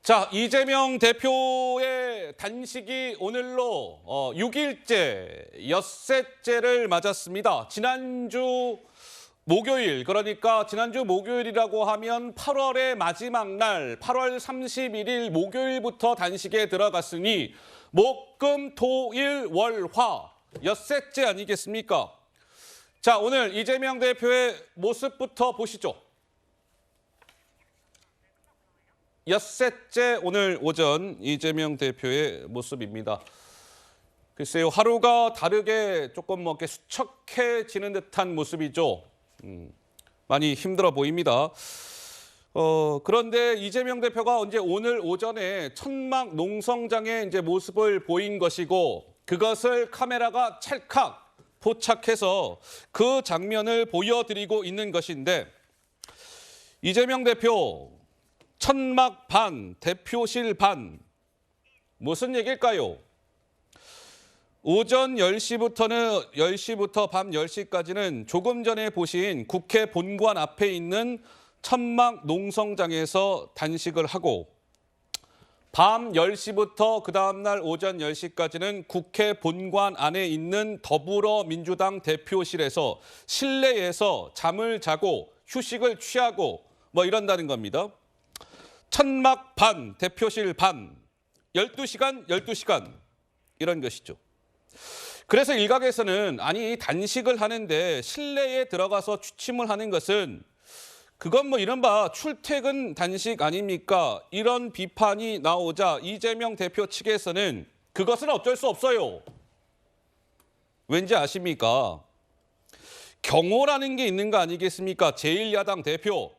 자, 이재명 대표의 단식이 오늘로 6일째, 엿새째를 맞았습니다. 지난주 목요일, 그러니까 지난주 목요일이라고 하면 8월의 마지막 날, 8월 31일 목요일부터 단식에 들어갔으니 목, 금, 토, 일, 월, 화, 엿새째 아니겠습니까? 자, 오늘 이재명 대표의 모습부터 보시죠. 엿새째 오늘 오전 이재명 대표의 모습입니다. 글쎄요, 하루가 다르게 조금 이렇게 수척해지는 듯한 모습이죠. 많이 힘들어 보입니다. 그런데 이재명 대표가 오늘 오전에 천막 농성장에 이제 모습을 보인 것이고 그것을 카메라가 찰칵 포착해서 그 장면을 보여드리고 있는 것인데 이재명 대표 천막 반, 대표실 반, 무슨 얘기일까요? 오전 10시부터 밤 10시까지는 조금 전에 보신 국회 본관 앞에 있는 천막 농성장에서 단식을 하고 밤 10시부터 그 다음날 오전 10시까지는 국회 본관 안에 있는 더불어민주당 대표실에서 실내에서 잠을 자고 휴식을 취하고 뭐 이런다는 겁니다. 천막 반, 대표실 반, 12시간, 12시간 이런 것이죠. 그래서 일각에서는 아니 단식을 하는데 실내에 들어가서 취침을 하는 것은 그건 뭐 이른바 출퇴근 단식 아닙니까? 이런 비판이 나오자 이재명 대표 측에서는 그것은 어쩔 수 없어요. 왠지 아십니까? 경호라는 게 있는 거 아니겠습니까? 제1야당 대표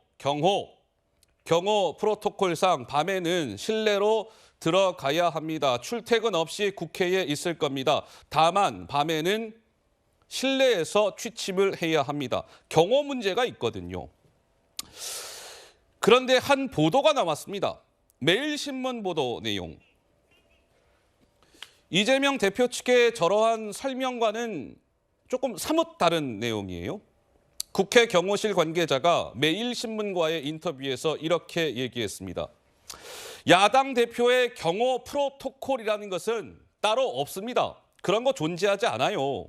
경호 프로토콜상 밤에는 실내로 들어가야 합니다. 출퇴근 없이 국회에 있을 겁니다. 다만 밤에는 실내에서 취침을 해야 합니다. 경호 문제가 있거든요. 그런데 한 보도가 나왔습니다. 매일신문 보도 내용. 이재명 대표 측의 저러한 설명과는 조금 사뭇 다른 내용이에요. 국회 경호실 관계자가 매일신문과의 인터뷰에서 이렇게 얘기했습니다. 야당 대표의 경호 프로토콜이라는 것은 따로 없습니다. 그런 거 존재하지 않아요.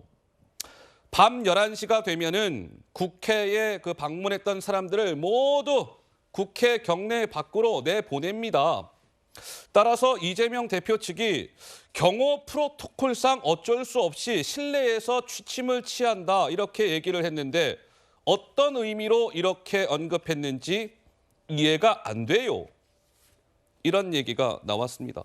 밤 11시가 되면은 국회에 그 방문했던 사람들을 모두 국회 경내 밖으로 내보냅니다. 따라서 이재명 대표 측이 경호 프로토콜상 어쩔 수 없이 실내에서 취침을 취한다 이렇게 얘기를 했는데 어떤 의미로 이렇게 언급했는지 이해가 안 돼요. 이런 얘기가 나왔습니다.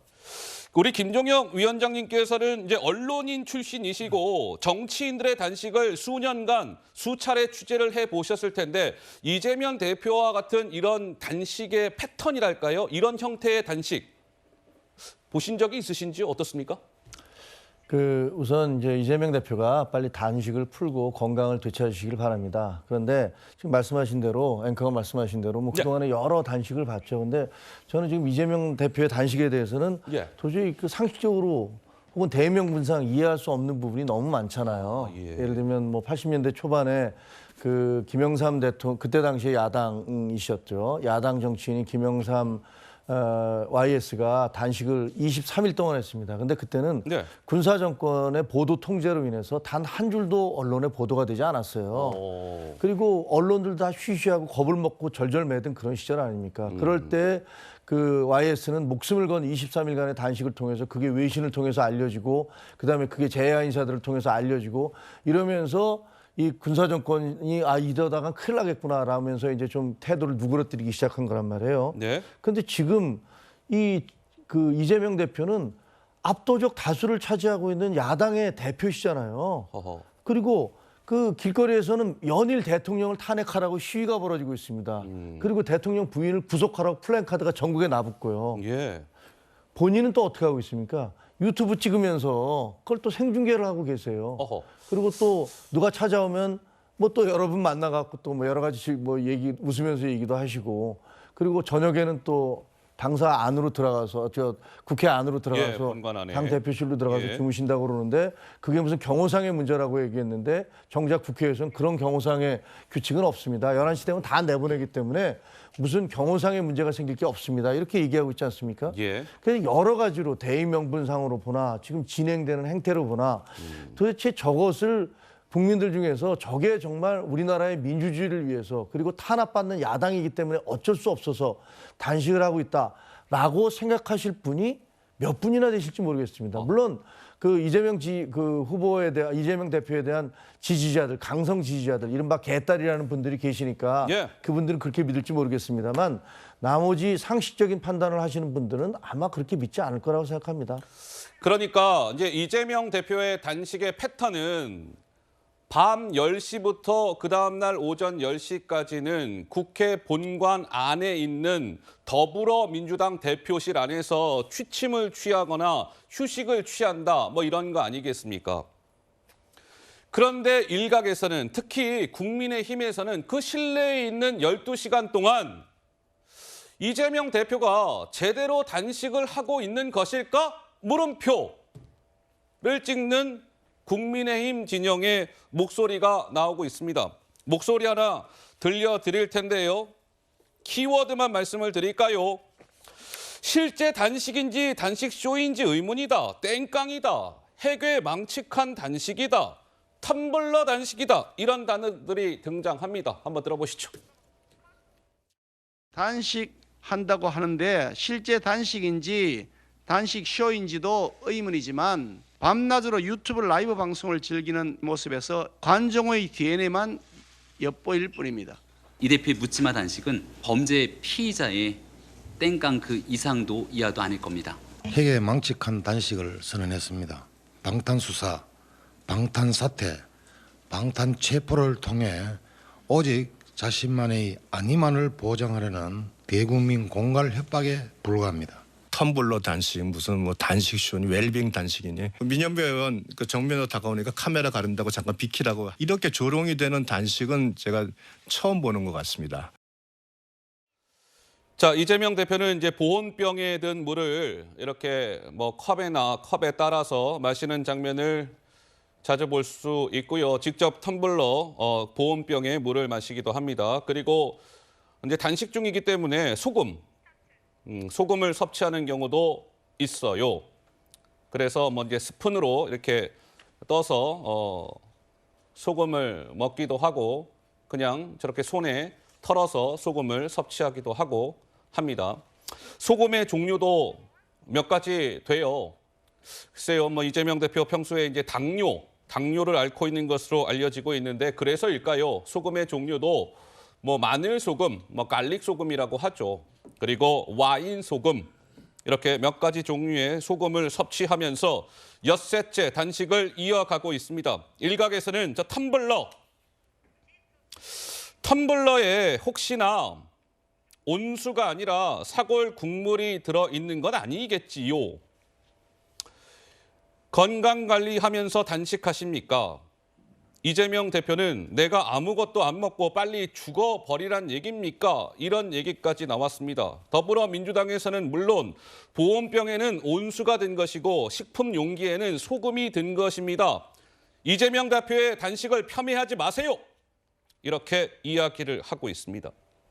우리 김종혁 위원장님께서는 이제 언론인 출신이시고 정치인들의 단식을 수년간 수차례 취재를 해보셨을 텐데 이재명 대표와 같은 이런 단식의 패턴이랄까요? 이런 형태의 단식 보신 적이 있으신지 어떻습니까? 우선 이제 이재명 대표가 빨리 단식을 풀고 건강을 되찾으시길 바랍니다. 그런데 지금 말씀하신 대로 앵커가 말씀하신 대로 뭐 그동안에 여러 단식을 봤죠. 근데 저는 지금 이재명 대표의 단식에 대해서는 도저히 그 상식적으로 혹은 대명분상 이해할 수 없는 부분이 너무 많잖아요. 예를 들면 뭐 80년대 초반에 그 김영삼 대통령 그때 당시에 야당이셨죠. 야당 정치인이 김영삼 YS가 단식을 23일 동안 했습니다. 근데 그때는 군사 정권의 보도 통제로 인해서 단 한 줄도 언론에 보도가 되지 않았어요. 그리고 언론들 다 쉬쉬하고 겁을 먹고 절절매든 그런 시절 아닙니까? 그럴 때 그 YS는 목숨을 건 23일간의 단식을 통해서 그게 외신을 통해서 알려지고 그다음에 그게 제야 인사들을 통해서 알려지고 이러면서 이 군사 정권이 이러다가 큰일 나겠구나라면서 이제 좀 태도를 누그러뜨리기 시작한 거란 말이에요. 그런데 지금 이재명 대표는 압도적 다수를 차지하고 있는 야당의 대표시잖아요. 그리고 그 길거리에서는 연일 대통령을 탄핵하라고 시위가 벌어지고 있습니다. 그리고 대통령 부인을 구속하라고 플랜카드가 전국에 나붙고요. 본인은 또 어떻게 하고 있습니까? 유튜브 찍으면서 그걸 또 생중계를 하고 계세요. 그리고 또 누가 찾아오면 뭐 또 여러분 만나갖고 또 뭐 여러 가지 뭐 얘기 웃으면서 얘기도 하시고 그리고 저녁에는 또 당사 안으로 들어가서 국회 안으로 들어가서 본관 안에. 당 대표실로 들어가서 예. 주무신다고 그러는데 그게 무슨 경호상의 문제라고 얘기했는데 정작 국회에서는 그런 경호상의 규칙은 없습니다. 11시 되면 다 내보내기 때문에 무슨 경호상의 문제가 생길 게 없습니다. 이렇게 얘기하고 있지 않습니까? 예. 그래서 여러 가지로 대의 명분상으로 보나 지금 진행되는 행태로 보나 도대체 저것을 국민들 중에서 저게 정말 우리나라의 민주주의를 위해서 그리고 탄압받는 야당이기 때문에 어쩔 수 없어서 단식을 하고 있다라고 생각하실 분이 몇 분이나 되실지 모르겠습니다. 물론 그 이재명 후보에 대한 이재명 대표에 대한 지지자들, 강성 지지자들, 이른바 개딸이라는 분들이 계시니까 예. 그분들은 그렇게 믿을지 모르겠습니다만 나머지 상식적인 판단을 하시는 분들은 아마 그렇게 믿지 않을 거라고 생각합니다. 그러니까 이제 이재명 대표의 단식의 패턴은 밤 10시부터 그 다음날 오전 10시까지는 국회 본관 안에 있는 더불어민주당 대표실 안에서 취침을 취하거나 휴식을 취한다, 뭐 이런 거 아니겠습니까? 그런데 일각에서는, 특히 국민의힘에서는 그 실내에 있는 12시간 동안 이재명 대표가 제대로 단식을 하고 있는 것일까? 물음표를 찍는 국민의힘 진영의 목소리가 나오고 있습니다. 목소리 하나 들려드릴 텐데요. 키워드만 말씀을 드릴까요? 실제 단식인지 단식쇼인지 의문이다. 땡깡이다. 해괴 망측한 단식이다. 텀블러 단식이다. 이런 단어들이 등장합니다. 한번 들어보시죠. 단식한다고 하는데 실제 단식인지 단식쇼인지도 의문이지만 밤낮으로 유튜브 라이브 방송을 즐기는 모습에서 관종의 DNA만 엿보일 뿐입니다. 이 대표의 묻지마 단식은 범죄 피의자의 땡깡 그 이상도 이하도 아닐 겁니다. 핵에 망측한 단식을 선언했습니다. 방탄수사, 방탄사태, 방탄체포를 통해 오직 자신만의 안위만을 보장하려는 대국민 공갈 협박에 불과합니다. 텀블러 단식, 무슨 뭐 단식쇼니, 웰빙 단식이니. 민현배 의원 그 정면으로 다가오니까 카메라 가른다고 잠깐 비키라고, 이렇게 조롱이 되는 단식은 제가 처음 보는 것 같습니다. 자, 이재명 대표는 이제 보온병에 든 물을 이렇게 뭐 컵에 따라서 마시는 장면을 자주 볼 수 있고요. 직접 텀블러, 보온병에 물을 마시기도 합니다. 그리고 이제 단식 중이기 때문에 소금을 섭취하는 경우도 있어요. 그래서 뭐 이제 스푼으로 이렇게 떠서 소금을 먹기도 하고 그냥 저렇게 손에 털어서 소금을 섭취하기도 하고 합니다. 소금의 종류도 몇 가지 돼요. 글쎄요, 뭐 이재명 대표 평소에 이제 당뇨를 앓고 있는 것으로 알려지고 있는데 그래서일까요? 소금의 종류도 뭐 마늘 소금, 뭐 갈릭 소금이라고 하죠. 그리고 와인 소금, 이렇게 몇 가지 종류의 소금을 섭취하면서 엿새째 단식을 이어가고 있습니다. 일각에서는 저 텀블러에 혹시나 온수가 아니라 사골 국물이 들어있는 건 아니겠지요. 건강관리하면서 단식하십니까? 이재명 대표는 내가 아무것도 안 먹고 빨리 죽어버리란 얘기입니까? 이런 얘기까지 나왔습니다. 더불어민주당에서는 물론 보온병에는 온수가 든 것이고 식품 용기에는 소금이 든 것입니다. 이재명 대표의 단식을 폄훼하지 마세요. 이렇게 이야기를 하고 있습니다.